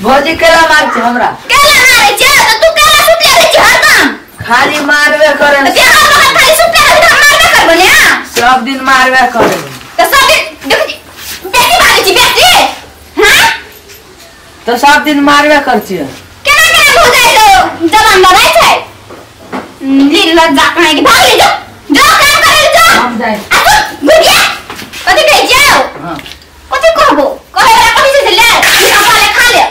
भौजी केला मार छ हमरा केला मारे छ त तू केला सुट ले छ हरदम खाली मारबे करे त के हम खाली सुट ले मारबे करबे ने सब दिन मारबे करे त सब दिन देख बेटी मारे छी बेटी हां तो सब दिन मारबे कर छी केना केना हो जाय तो जवान लगाय छै लीला जाकने की भाग ले जो काम करे जो हम जाय आ गुडिया कथि कहै जाओ हां कथि कहबो कहे वाला कथि से ले पाले खा ले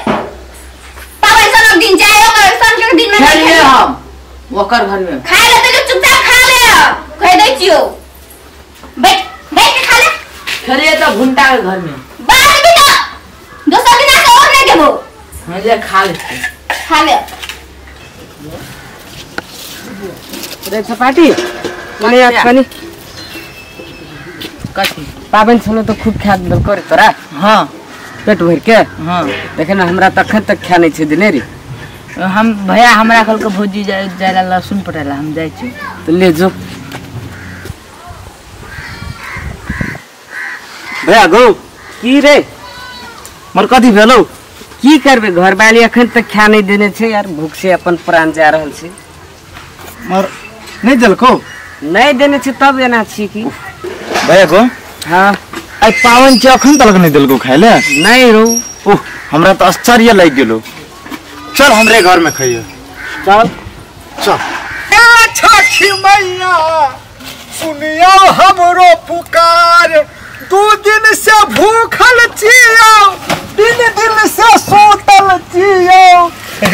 पावन सन दिन जाए ओकर सन के दिन में खेलिए हम ओकर घर में खाए ले तो चुपचाप खा ले कह दै छियो बैठ बैठ के खा ले खेलिए तो भुंटा के घर में बाहर भी तो दोसर दिन आके और नहीं देबो हम जे खा ले रे सपाटी मने अपनी कथि पावन सुनो तो खूब खा दल करे तोरा हां पेट भर के हां देखे ना हमरा तखन तक खा नहीं छै दिने रे हम भैया हमरा कल के भौजी जायला लहसुन पटेला हम जाय छी तो ले जो भैया गो की रे मोर कथि भेलो की करबे घर वाली अखन तक खा नहीं देने छै यार भूख से अपन प्राण जा रहल छै मोर नहीं देलको नहीं देने छै तब एना छी की भैया को हां आई पावन के अखन तक नहीं देलको खाए ले नहीं रो ओह हमरा तो आश्चर्य लग गेलो चल हमरे घर में खाइए चल चल छठी मैया सुनियो हमरो पुकार 2 दिन से भूखल छियो 3 दिन से सोतल छियो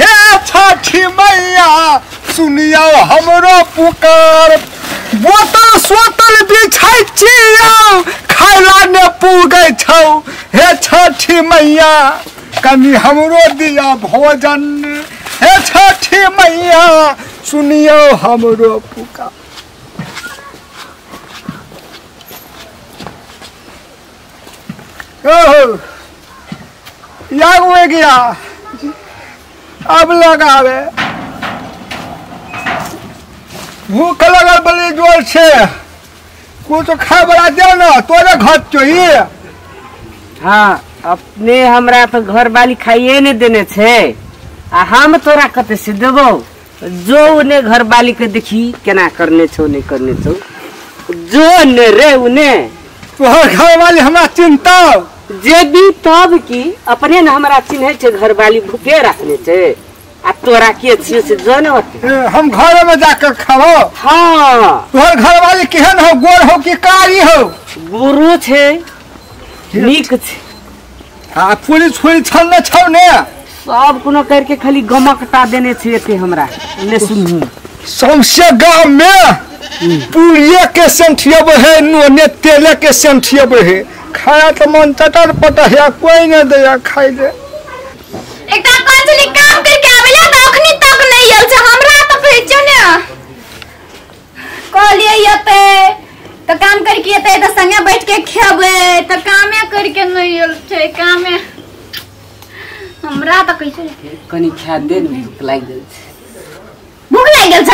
हे छठी मैया सुनियो हमरो पुकार बोतल सोतल बिछाई छियो खाइला ने पुगै छौ हे छठी मैया कनी हमरो दिया भोजन हे छठी मैया सुनियो हमरो पुकार ओह याग हो गया अब लगावे भूख लगल बड़ी जोर से कुछ खाए बड़ा दे ना तोरे घर चाहिए हां अपने हमरा तो घर वाली खाइए नहीं देने छे आ हम तोरा कते से देबो जो उने घर वाली के देखी केना करने छो नहीं करने छो जो ने रे उने तोहर घर वाली हमरा चिंता जे भी तब की अपने न हमरा चिन्हे छे घर वाली भूखे रखने छे आ तोरा के छियो से जाने होते हम घर में जाकर खाओ हां तोहर घर वाली केहन हो गोर हो कि कारी हो गुरु छे नीक छे आ पुलिस पुलिस छल न छौ ने सब कोनो करके खाली गमकटा देने छे एते हमरा ने सुनहु सौंसे गांव में पूरिये के संठिया बहे नोने तेले के संठिया बहे खाया तो मन चटर पटहिया कोई न दया खाई दे एकटा कंजली काम करके आवेला त अखनी तक नहीं आयल छ हमरा त भेजो ने कहलिए यते त काम करके यते त संगे बैठ के खेबे त कामे करके नहीं आयल छै कामे हमरा त कैसे कनी खा दे भूख लाग गेल छे भूख लाग गेल छ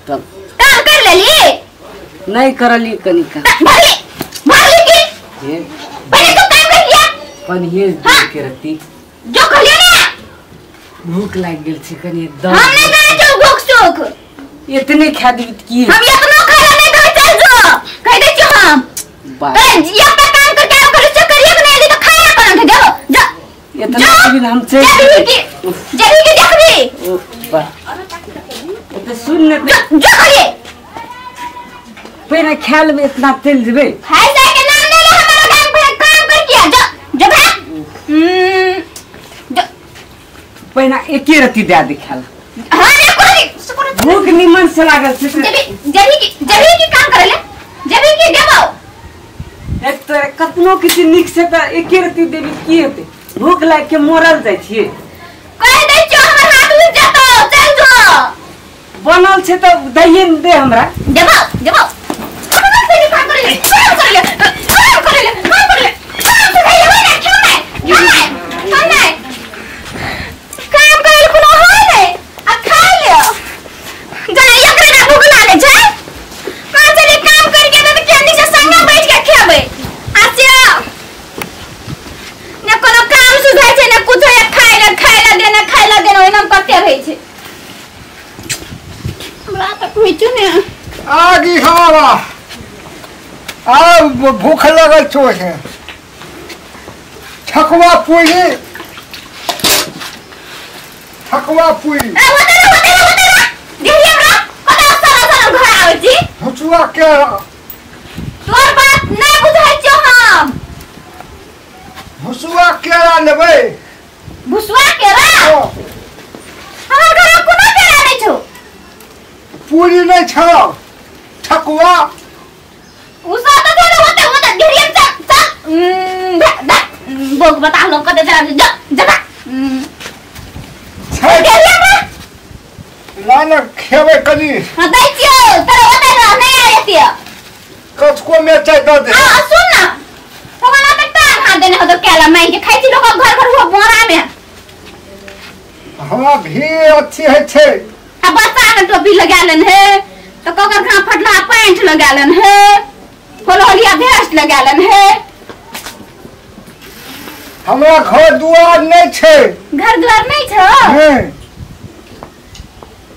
तब काम कर लेली नहीं करली कनी का भागी भागी की ये पहले तो काम कर लिया कनी ये के रती जो कहलिए ना भूख लाग गेल छे कनी हम नहीं जाने जो भूख सुख इतने खा दी की हम इतना खाना नहीं दे चल जो कह दे छ हम बात ये पे काम करके आओ कर से करिए नहीं दे तो खाया कहां के जाओ जा इतना भी हम से जल्दी की देख भी बा तो सुन ने जो करिए पहले ख्याल में इतना तेल देबे हाय जाए के नाम ले ले हमारा काम कर किया जो जो जो पहना एके रति दे दे ख्याल हां रे कोई भूख निमन से लागल छे जल्दी की काम करे ले जल्दी की देबो एक तो कतनो किसी निक से त एके रति देबी की हेते भूख लाग के मरल जाय छिए कह दे छ हमर हाथ उठ जातो चल जो बनल छे त दइए दे हमरा देबो देबो काम करे ले काम करे ले काम करे ले काम करे ले काम करे ले क्यों नहीं काम करे कोनो हो नहीं आ खा ले जाने एकरा भूख लागे छै मां चली काम करके त केनी से संग बैठ के खेबे आसिया ने कोनो काम सुझाय छै ने कुछ एक खाए कते रहे छे हमरा त पूछू ने आगी हवा अब भूख लगल छो है ठकुआ पूरी ए होते देखिए हमरा कता सारा घर आवे छी भुचुआ के तोर बात नहीं बुझाई छो हम भुसुआ केरा लेबै भुसुआ केरा हमर घर कोनो केरा नहीं छो पूरी नहीं छौ ठकुआ उसा तो दे होते ढेरिया चा बोग बता लो कते जा जगा छै लान खेबै कनी हां दै छियो तोरा होते नहीं आयतिया कचको में चाय द दे हां सुन ना होगा ना त हां देने हो तो केला मैं के खाई छी लोग घर हुआ बोरा में हमरा भी अच्छी है छे अब बच्चा के टोपी लगा लेन है तो कोकर खा फटला पैंट लगा लेन है होलिया भेस्ट लगा लेन है हमरा घर दुआर नहीं छे घर द्वार नहीं छो हैं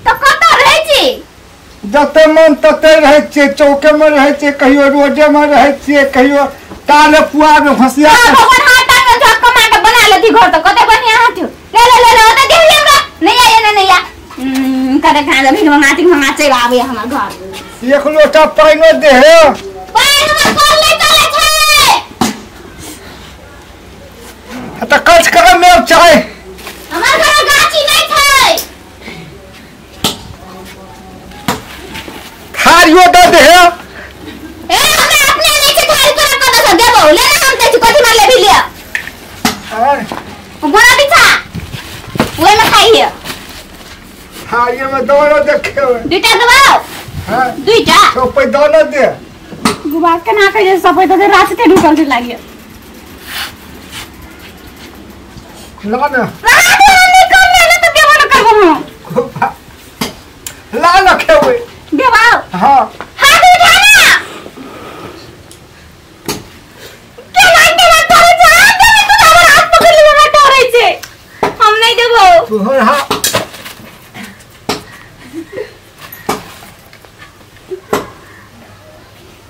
तो कत रहे छी जते मन तते रहे छे चौके में रहे छे कहियो रोडे में रहे छे कहियो ताले पुआ में फसिया भगवान हाटा में धक्का मार के बना लेती घर तो कते बढ़िया हाथ ले ओते देख लिया नहीं आए नहीं आ करे खाना भी मंगा चल आवे हमर घर एक लोटा पानी दे हे पानी में कॉल ले चले छे त कच कर में चाय हमर घर गाछी नहीं छै खारियो दे दे हे ए हमरा अपने नहीं छै थारी तोरा कत से देबो ले ना हम ते कथि मार ले भी लिया गोरा बिछा ओए में खाई है हां ये में दोनों देखे दुटा दबाओ हां दुटा तो पे दोनों दे गुबाक के ना कहे सफाई तो रास्ते ढुकल से लागिए ला ना नहीं कम ना तो क्या बोल करबो ला ना खेवे देबाओ हां हाथ उठा ना के लाग दे तोरे जान दे तू हमर हाथ पकड़ ले ना डरै छे हम नहीं देबो तू हां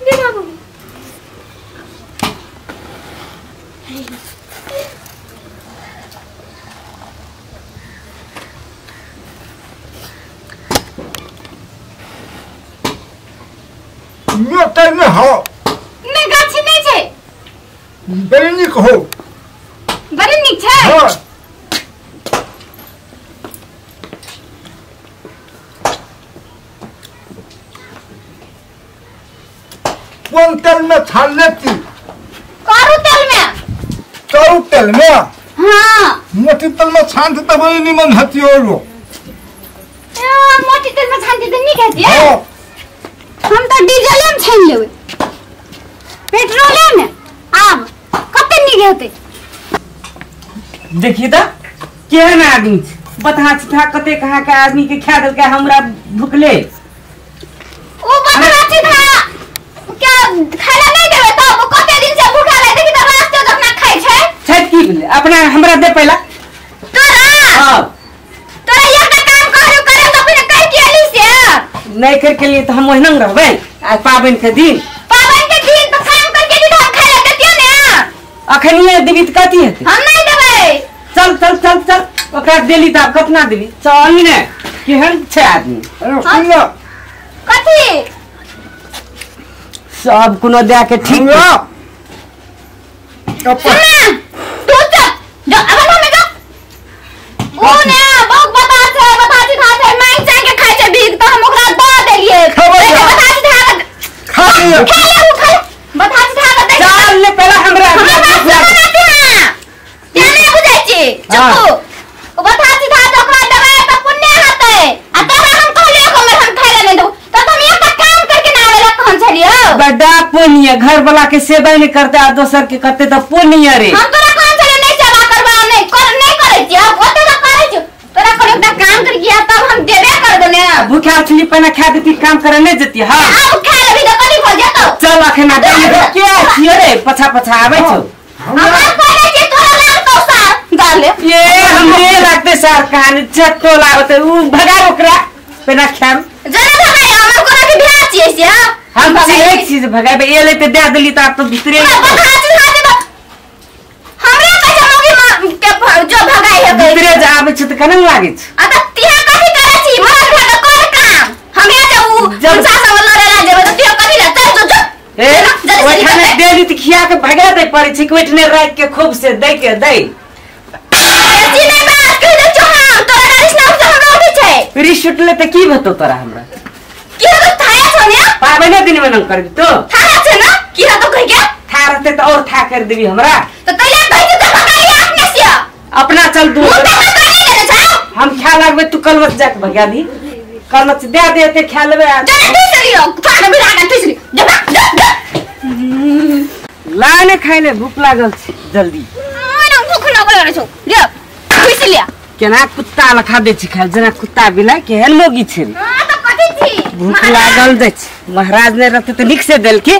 देबाओ मोटर में हो नहीं गाछी नहीं छे बड़ी निक हो बड़ी नीक छे हां कौन तेल में छान लेती करू तेल में चौक तेल में हां मोटी तेल में छान तो बड़ी निमन हती हो लो मोटी तेल में छानती तो नहीं कहती है हां हम तो डीजल में छान लेवे पेट्रोल में आब कते नहीं होते देखिए तो केहन आदमी छै बता था कते कहाँ के आदमी के खा देल के हमरा भूखले ओ बदमाशी था क्या खाना नहीं देवे तो वो कते दिन से भूखा रहे देखि तो रास्ते तक ना खाई छै छत की भेले अपना हमरा दे पहला तोरा हां तोरा ये का काम करे तो फिर कह के आली से नहीं करके लिए तो हम ओहिना रहबे आज पाबन के दिन तो काम करके दी तो हम खाए देतियो ने अखनिए देवी त कथी हेते हम नहीं देबै चल चल चल चल ओकरा देली त आब कतना देली चल ने केहन छै आदमी अरे सुन लो कथी सब कोनो दे के ठीक हमरा सुन ना तू चल जो अब हम जो ओ ने बहुत बता छी था मैं चाय के खाए छै भीख तो हम ओकरा दे देलिए खबर जा। बता छी था खा लियो खा ले खा बता छी था दे चल ले पहला हमरा क्या नहीं बुझै छी चुप ओ बता छी था तो ओकरा देबै तो पुण्य हेतै आ तोरा हम कहलियो हम खाए ले दो तो तुम एक काम करके ना आवेला कहन छलियो बड़ा पुण्य घर वाला के सेवा नहीं करते आ दोसर के करते तो पुण्य रे हम तोरा कहन छलियो नहीं सेवा करबा नहीं करे छी अब ओते तो करे छी तोरा कहलियो एकटा काम कर किया तब हम देबे कर दो ने भूखा छली पना खा देती काम करे नहीं जती हां अब खा लेबी तो कथी हो जेतो चल अखना दे के छियो रे पछा पछा आबै छौ हमरा कहले छी तोरा लाल तो सार डाल ले ये हमरे लगते सार कहानी चट्टो लागत उ भगा ओकरा पेना खाम जरा भगाई हमर कोना के बियाह छियै से हम एक चीज भगाबे एले त दे देली त आप तो दूसरे हमरा कैसे मौगी के जो भगाई है दूसरे जाबे छ त कना लागे छ आ त तिहा कथि करे छी मर घर में कोन काम हमरा जब सासा वाला लड़ा जेबे त तिहा कथि ले चल जो ए ओठाने देली त खिया के भगा दे पड़े छी कोइटने रात के खूब से दे के दे ऐसी नहीं बात कह दे तोरा गाड़ी से हमरा उठे छै रिशुटले त की भतो तोरा हमरा की तो थाया छोने पाबे न दिन में न करबी तो थाया छ ना की तो कह के था रहते त और था कर देबी हमरा तो तैयार कह के भगाई अपने से अपना चल दूर मुंह पे कर ले छ हम खा लगबे तू कलवत जाक भगा दी कलवत दे देते खा लेबे चल तू से लियो थाने भी लागा तू से जब लाने खाइले भूख लागल छ जल्दी मैंने भूख लागल छ ले तू से लिया केना कुत्ता लखा दे छी खाल जना कुत्ता बिला के लोगी छी हां तो कथि छी भूख लागल दे छी महाराज ने रहते त लिख से देल के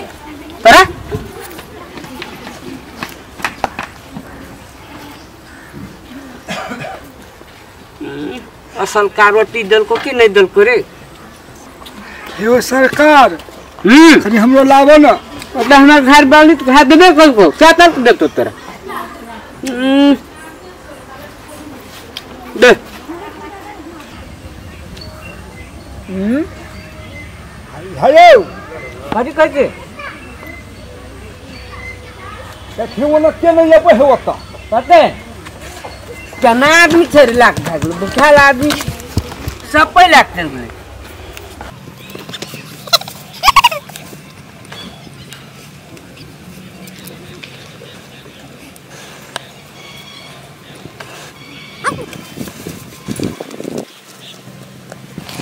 तोरा असल का रोटी दल को कि नहीं दल को रे यो सरकार तनी हमरो लावो न अब हमरा घर वाली तो खा देबे कल को क्या तक दे तो तेरा दे हेलो कथी कहै छै देखियो न के नहीं लेबे होता पते केना आदमी छै लाख भाग बुखाल आदमी सब पे लाख चल गेलै